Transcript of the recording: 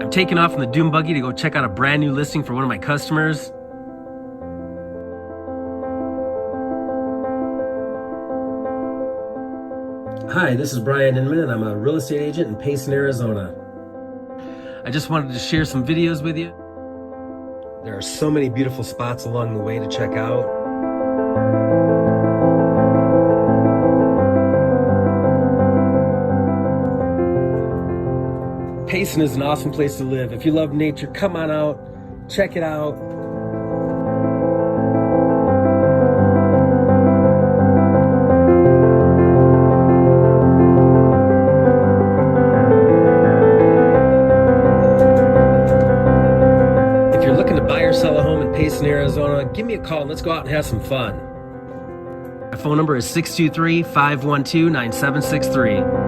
I'm taking off in the Dune Buggy to go check out a brand new listing for one of my customers. Hi, this is Brian Inman, and I'm a real estate agent in Payson, Arizona. I just wanted to share some videos with you. There are so many beautiful spots along the way to check out. Payson is an awesome place to live. If you love nature, come on out, check it out. If you're looking to buy or sell a home in Payson, Arizona, give me a call and let's go out and have some fun. My phone number is 623-512-9763.